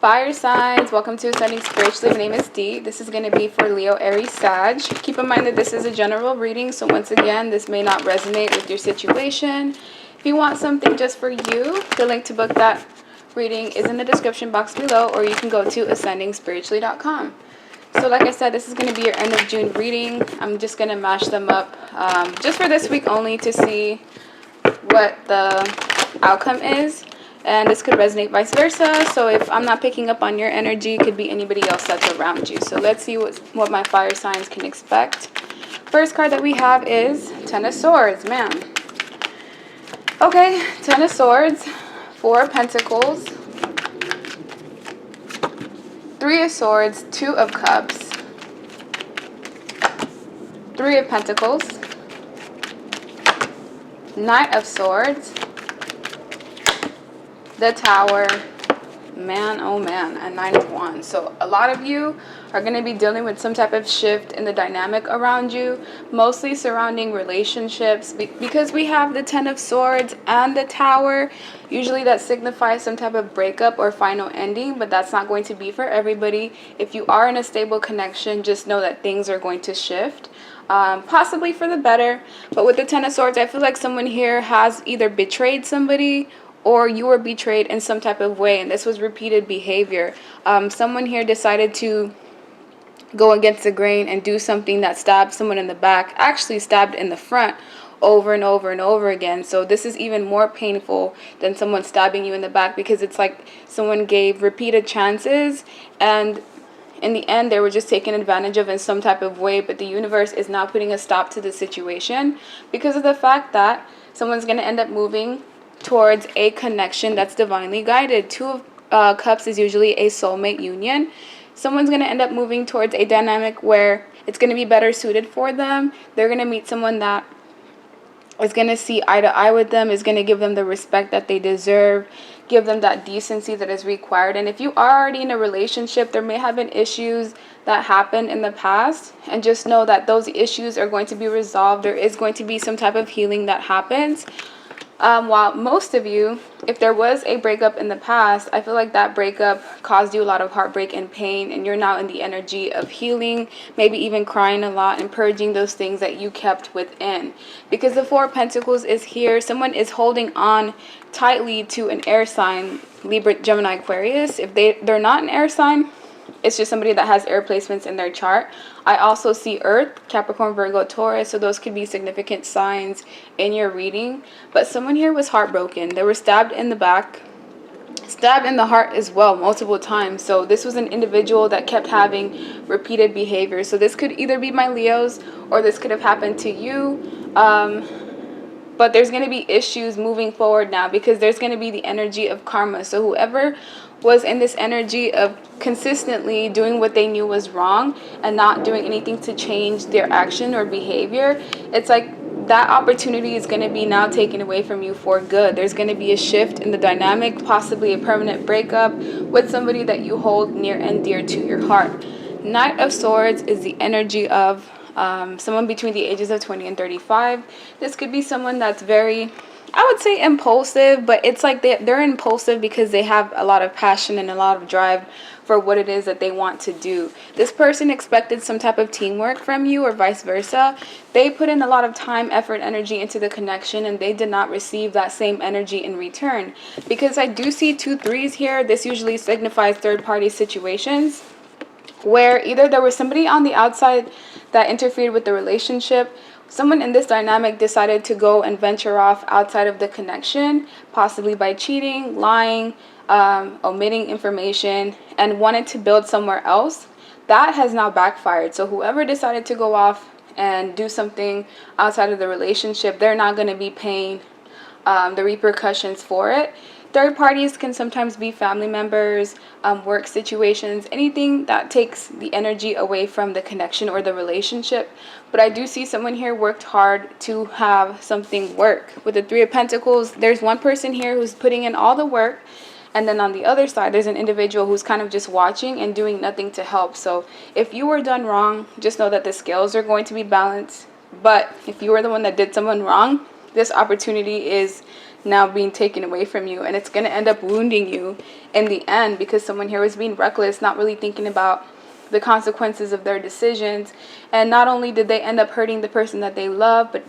Fire signs, welcome to Ascending Spiritually. My name is Dee. This is going to be for Leo, Aries, Sag. Keep in mind that this is a general reading, so once again, this may not resonate with your situation. If you want something just for you, the link to book that reading is in the description box below, or you can go to ascendingspiritually.com. So like I said, this is going to be your end of June reading. I'm just going to mash them up just for this week only to see what the outcome is. And this could resonate vice versa. So if I'm not picking up on your energy, it could be anybody else that's around you. So let's see what my fire signs can expect. First card that we have is Ten of Swords. Man. Okay, Ten of Swords, Four of Pentacles, Three of Swords, Two of Cups, Three of Pentacles, Knight of Swords, the Tower, man, oh man, and Nine of Wands. So a lot of you are going to be dealing with some type of shift in the dynamic around you, mostly surrounding relationships, because we have the Ten of Swords and the Tower. Usually that signifies some type of breakup or final ending, but that's not going to be for everybody. If you are in a stable connection, just know that things are going to shift. Possibly for the better. But with the Ten of Swords, I feel like someone here has either betrayed somebody or you were betrayed in some type of way, and this was repeated behavior. Someone here decided to go against the grain and do something that stabbed someone in the back, actually stabbed in the front over and over and over again. So this is even more painful than someone stabbing you in the back, because it's like someone gave repeated chances, and in the end they were just taken advantage of in some type of way. But the universe is now putting a stop to the situation because of the fact that someone's going to end up moving towards a connection that's divinely guided. Two of Cups is usually a soulmate union. Someone's going to end up moving towards a dynamic where it's going to be better suited for them. They're going to meet someone that is going to see eye to eye with them, is going to give them the respect that they deserve, give them that decency that is required. And if you are already in a relationship, there may have been issues that happened in the past, and just know that those issues are going to be resolved. There is going to be some type of healing that happens. While most of you, if there was a breakup in the past, I feel like that breakup caused you a lot of heartbreak and pain, and you're now in the energy of healing, maybe even crying a lot and purging those things that you kept within. Because the Four of Pentacles is here. Someone is holding on tightly to an air sign, Libra, Gemini, Aquarius. If they're not an air sign, it's just somebody that has air placements in their chart. I also see Earth, Capricorn, Virgo, Taurus, so those could be significant signs in your reading. But someone here was heartbroken. They were stabbed in the back, stabbed in the heart as well, multiple times. So this was an individual that kept having repeated behavior. So this could either be my Leos, or this could have happened to you. But there's going to be issues moving forward now, because there's going to be the energy of karma. So whoever was in this energy of consistently doing what they knew was wrong and not doing anything to change their action or behavior, it's like that opportunity is going to be now taken away from you for good. There's going to be a shift in the dynamic, possibly a permanent breakup with somebody that you hold near and dear to your heart. Knight of Swords is the energy of someone between the ages of 20 and 35. This could be someone that's very, I would say, impulsive, but it's like they're impulsive because they have a lot of passion and a lot of drive for what it is that they want to do. This person expected some type of teamwork from you, or vice versa. They put in a lot of time, effort, energy into the connection, and they did not receive that same energy in return. Because I do see 2 3s here. This usually signifies third-party situations where either there was somebody on the outside that interfered with the relationship. Someone in this dynamic decided to go and venture off outside of the connection, possibly by cheating, lying, omitting information, and wanted to build somewhere else. That has now backfired. So whoever decided to go off and do something outside of the relationship, they're not going to be paying the repercussions for it. Third parties can sometimes be family members, work situations, anything that takes the energy away from the connection or the relationship. But I do see someone here worked hard to have something work. With the Three of Pentacles, there's one person here who's putting in all the work, and then on the other side, there's an individual who's kind of just watching and doing nothing to help. So if you were done wrong, just know that the scales are going to be balanced. But if you were the one that did someone wrong, this opportunity is now being taken away from you, and it's going to end up wounding you in the end, because someone here was being reckless, not really thinking about the consequences of their decisions. And not only did they end up hurting the person that they love, but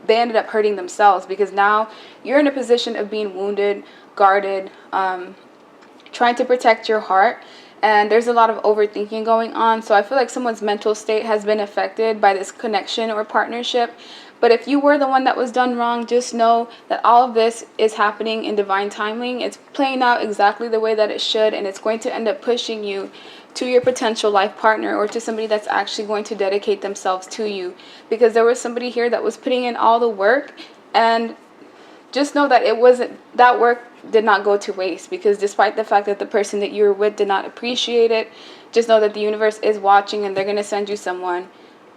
they ended up hurting themselves, because now you're in a position of being wounded, guarded, trying to protect your heart. And there's a lot of overthinking going on. So I feel like someone's mental state has been affected by this connection or partnership. But if you were the one that was done wrong, just know that all of this is happening in divine timing. It's playing out exactly the way that it should, and it's going to end up pushing you to your potential life partner, or to somebody that's actually going to dedicate themselves to you. Because there was somebody here that was putting in all the work, and just know that that work did not go to waste, because despite the fact that the person that you were with did not appreciate it, just know that the universe is watching, and they're going to send you someone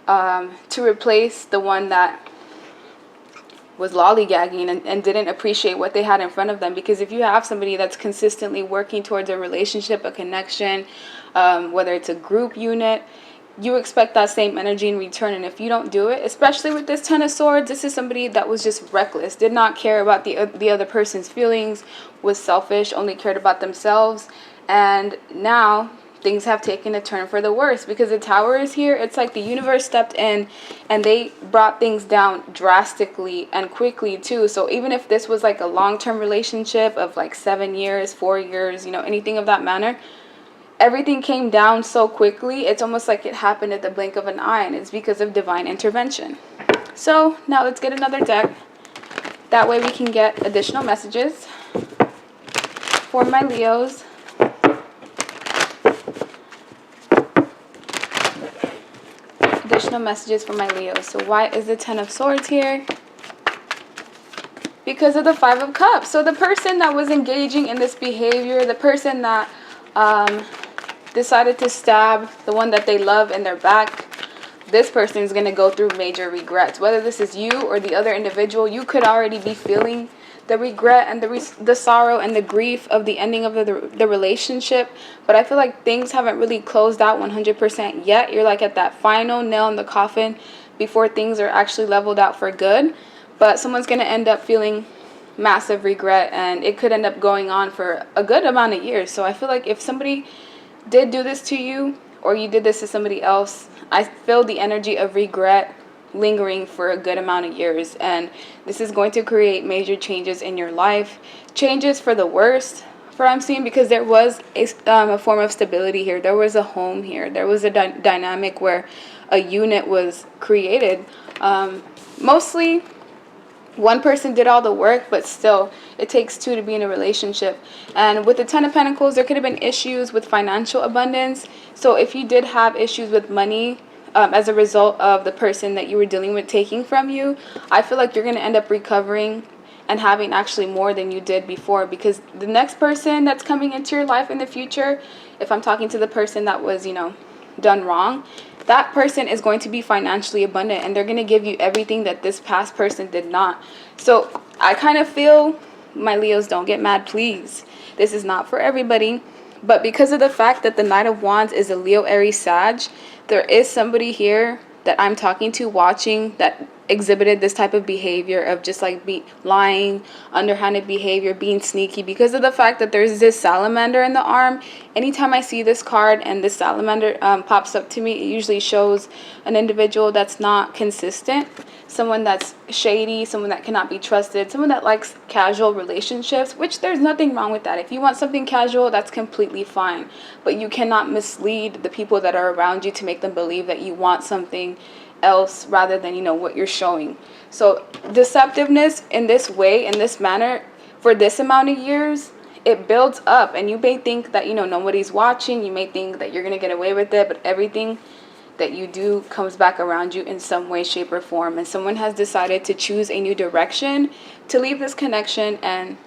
to replace the one that was lollygagging and didn't appreciate what they had in front of them. Because if you have somebody that's consistently working towards a relationship, a connection, whether it's a group unit, you expect that same energy in return. And if you don't do it, especially with this Ten of Swords, this is somebody that was just reckless, did not care about the other person's feelings, was selfish, only cared about themselves. And now things have taken a turn for the worse, because the Tower is here. It's like the universe stepped in and they brought things down drastically and quickly too. So even if this was like a long-term relationship of like 7 years, 4 years, anything of that manner, everything came down so quickly. It's almost like it happened at the blink of an eye, and it's because of divine intervention. So now let's get another deck. That way we can get additional messages for my Leos. Additional messages for my Leos. So why is the Ten of Swords here? Because of the Five of Cups. So the person that was engaging in this behavior, the person that decided to stab the one that they love in their back, this person is going to go through major regrets. Whether this is you or the other individual, you could already be feeling the regret and the sorrow and the grief of the ending of the relationship. But I feel like things haven't really closed out 100% yet. You're like at that final nail in the coffin before things are actually leveled out for good. But someone's going to end up feeling massive regret, and it could end up going on for a good amount of years. So I feel like if somebody did do this to you, or you did this to somebody else, I feel the energy of regret lingering for a good amount of years. And this is going to create major changes in your life, changes for the worst, for I'm seeing, because there was a form of stability here. There was a home here. There was a dynamic where a unit was created. Mostly one person did all the work, but still it takes two to be in a relationship. And with the Ten of Pentacles, there could have been issues with financial abundance. So if you did have issues with money as a result of the person that you were dealing with taking from you, I feel like you're going to end up recovering and having actually more than you did before. Because the next person that's coming into your life in the future, if I'm talking to the person that was, done wrong, that person is going to be financially abundant, and they're going to give you everything that this past person did not. So I kind of feel, my Leos, don't get mad, please. This is not for everybody. But because of the fact that the Knight of Wands is a Leo, Aries, Sag, there is somebody here that I'm talking to, watching, that exhibited this type of behavior of just like lying, underhanded behavior, being sneaky. Because of the fact that there's this salamander in the arm, anytime I see this card and this salamander pops up to me, it usually shows an individual that's not consistent, someone that's shady, someone that cannot be trusted, someone that likes casual relationships, which there's nothing wrong with that. If you want something casual, that's completely fine. But you cannot mislead the people that are around you to make them believe that you want something else rather than what you're showing. So deceptiveness in this way, in this manner, for this amount of years, it builds up, and you may think that nobody's watching. You may think that you're gonna get away with it, but everything that you do comes back around you in some way, shape, or form. And someone has decided to choose a new direction, to leave this connection and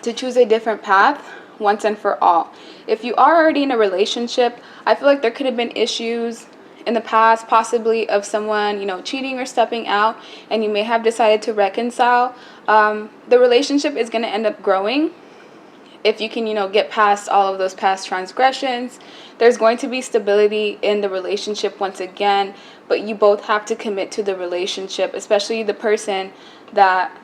to choose a different path once and for all. If you are already in a relationship, I feel like there could have been issues in the past, possibly of someone cheating or stepping out, and you may have decided to reconcile. The relationship is going to end up growing if you can get past all of those past transgressions. There's going to be stability in the relationship once again, but you both have to commit to the relationship, especially the person that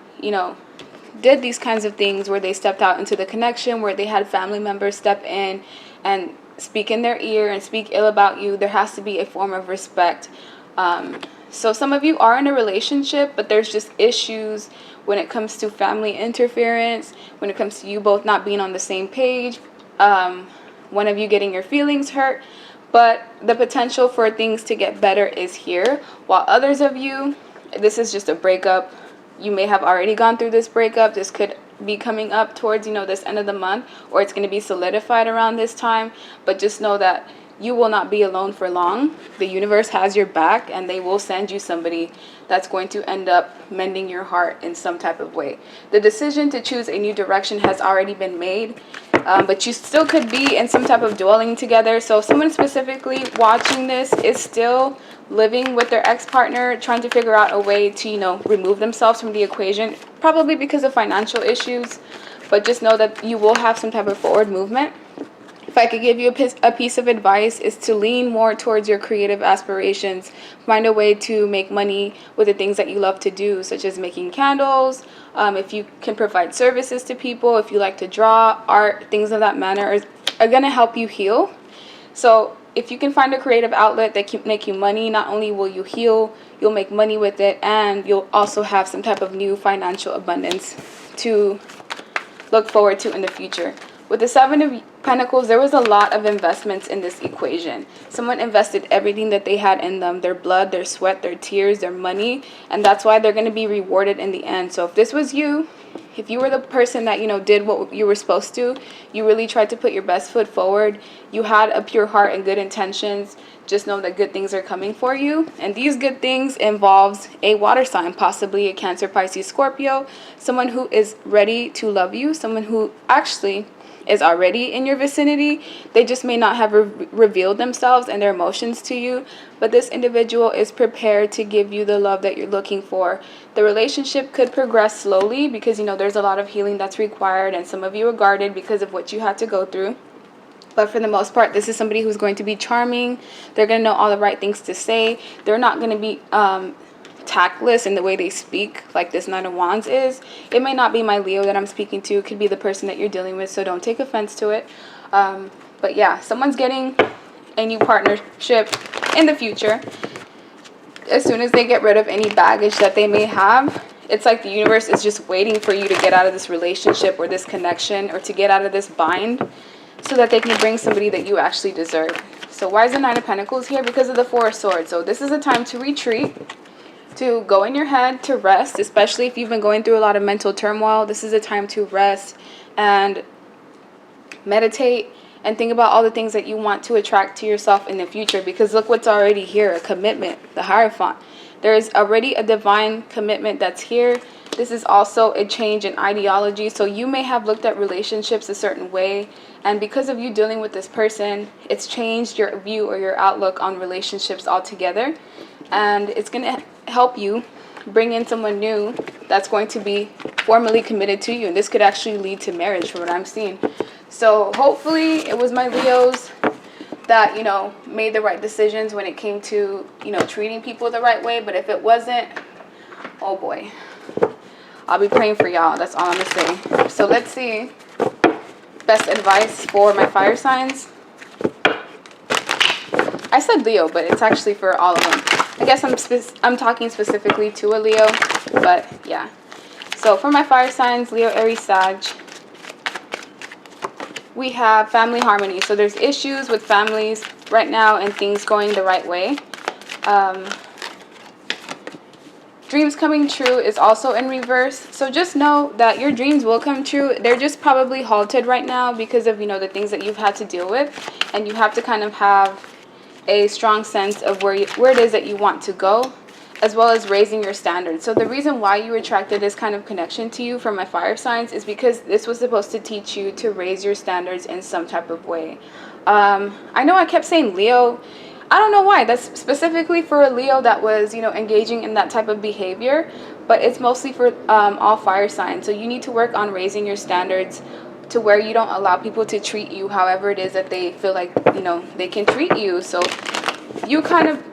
did these kinds of things where they stepped out into the connection, where they had family members step in and speak in their ear and speak ill about you, there has to be a form of respect. So some of you are in a relationship, but there's just issues when it comes to family interference, when it comes to you both not being on the same page, one of you getting your feelings hurt. But the potential for things to get better is here, while others of you, this is just a breakup. You may have already gone through this breakup. This could be coming up towards, this end of the month, or it's going to be solidified around this time. But just know that you will not be alone for long. The universe has your back, and they will send you somebody that's going to end up mending your heart in some type of way. The decision to choose a new direction has already been made, but you still could be in some type of dwelling together. So someone specifically watching this is still living with their ex-partner, trying to figure out a way to, remove themselves from the equation, probably because of financial issues. But just know that you will have some type of forward movement. If I could give you a piece of advice, is to lean more towards your creative aspirations. Find a way to make money with the things that you love to do, such as making candles. If you can provide services to people, if you like to draw, art, things of that manner are going to help you heal. So if you can find a creative outlet that can make you money, not only will you heal, you'll make money with it, and you'll also have some type of new financial abundance to look forward to in the future. With the Seven of Pentacles, there was a lot of investments in this equation. Someone invested everything that they had in them, their blood, their sweat, their tears, their money, and that's why they're going to be rewarded in the end. So if this was you, if you were the person that, did what you were supposed to, you really tried to put your best foot forward, you had a pure heart and good intentions, just know that good things are coming for you. And these good things involves a water sign, possibly a Cancer, Pisces, Scorpio, someone who is ready to love you, someone who actually is already in your vicinity. They just may not have revealed themselves and their emotions to you, but this individual is prepared to give you the love that you're looking for. The relationship could progress slowly because there's a lot of healing that's required, and some of you are guarded because of what you had to go through. But for the most part, this is somebody who's going to be charming. They're going to know all the right things to say. They're not going to be tactless in the way they speak, like this Nine of Wands is. It may not be my Leo that I'm speaking to. It could be the person that you're dealing with, so don't take offense to it. But yeah, someone's getting a new partnership in the future. As soon as they get rid of any baggage that they may have, it's like the universe is just waiting for you to get out of this relationship or this connection, or to get out of this bind, so that they can bring somebody that you actually deserve. So why is the Nine of Pentacles here? Because of the Four of Swords. So this is a time to retreat, to go in your head, to rest, especially if you've been going through a lot of mental turmoil. This is a time to rest and meditate and think about all the things that you want to attract to yourself in the future, because look what's already here, a commitment, the Hierophant. There is already a divine commitment that's here. This is also a change in ideology. So you may have looked at relationships a certain way, and because of you dealing with this person, it's changed your view or your outlook on relationships altogether. And it's going to help you bring in someone new that's going to be formally committed to you. And this could actually lead to marriage from what I'm seeing. So hopefully it was my Leos that, made the right decisions when it came to, treating people the right way. But if it wasn't, oh boy, I'll be praying for y'all. That's all I'm going to say. So let's see. Best advice for my fire signs. I said Leo, but it's actually for all of them. I guess I'm talking specifically to a Leo, but yeah. So for my fire signs, Leo, Aries, Sag, we have family harmony. So there's issues with families right now and things going the right way. Dreams coming true is also in reverse. So just know that your dreams will come true. They're just probably halted right now because of, the things that you've had to deal with. And you have to kind of have a strong sense of where it is that you want to go, as well as raising your standards. So the reason why you attracted this kind of connection to you from my fire signs is because this was supposed to teach you to raise your standards in some type of way. I know I kept saying Leo. I don't know why. That's specifically for a Leo that was, engaging in that type of behavior, but it's mostly for all fire signs. So you need to work on raising your standards to where you don't allow people to treat you however it is that they feel like, they can treat you. So you kind of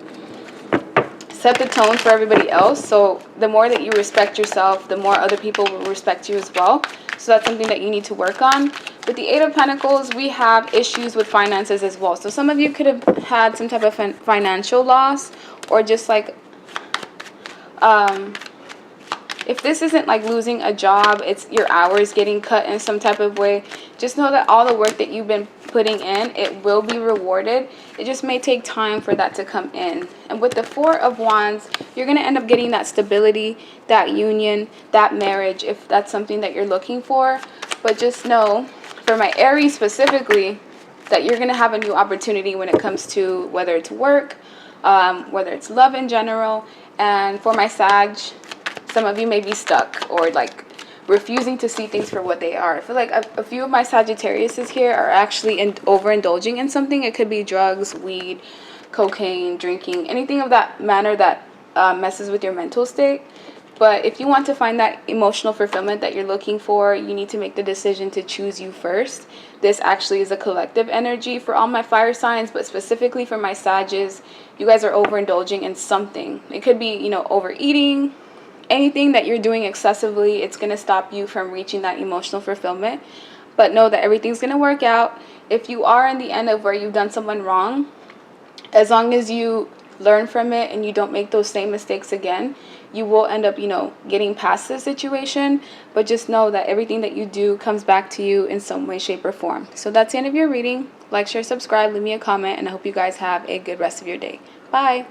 set the tone for everybody else. So the more that you respect yourself, the more other people will respect you as well. So that's something that you need to work on. With the Eight of Pentacles, we have issues with finances as well. So some of you could have had some type of financial loss, or just like if this isn't like losing a job, it's your hours getting cut in some type of way. Just know that all the work that you've been putting in, it will be rewarded. It just may take time for that to come in. And with the Four of Wands, you're going to end up getting that stability, that union, that marriage, if that's something that you're looking for. But just know, for my Aries specifically, that you're going to have a new opportunity when it comes to whether it's work, whether it's love in general. And for my Sag, some of you may be stuck or like refusing to see things for what they are. I feel like a few of my Sagittariuses here are actually overindulging in something. It could be drugs, weed, cocaine, drinking, anything of that manner that messes with your mental state. But if you want to find that emotional fulfillment that you're looking for, you need to make the decision to choose you first. This actually is a collective energy for all my fire signs, but specifically for my Sages, you guys are overindulging in something. It could be, you know, overeating. Anything that you're doing excessively, it's going to stop you from reaching that emotional fulfillment. But know that everything's going to work out. If you are in the end of where you've done someone wrong, as long as you learn from it and you don't make those same mistakes again, you will end up, you know, getting past the situation. But just know that everything that you do comes back to you in some way, shape, or form. So that's the end of your reading. Like, share, subscribe, leave me a comment, and I hope you guys have a good rest of your day. Bye.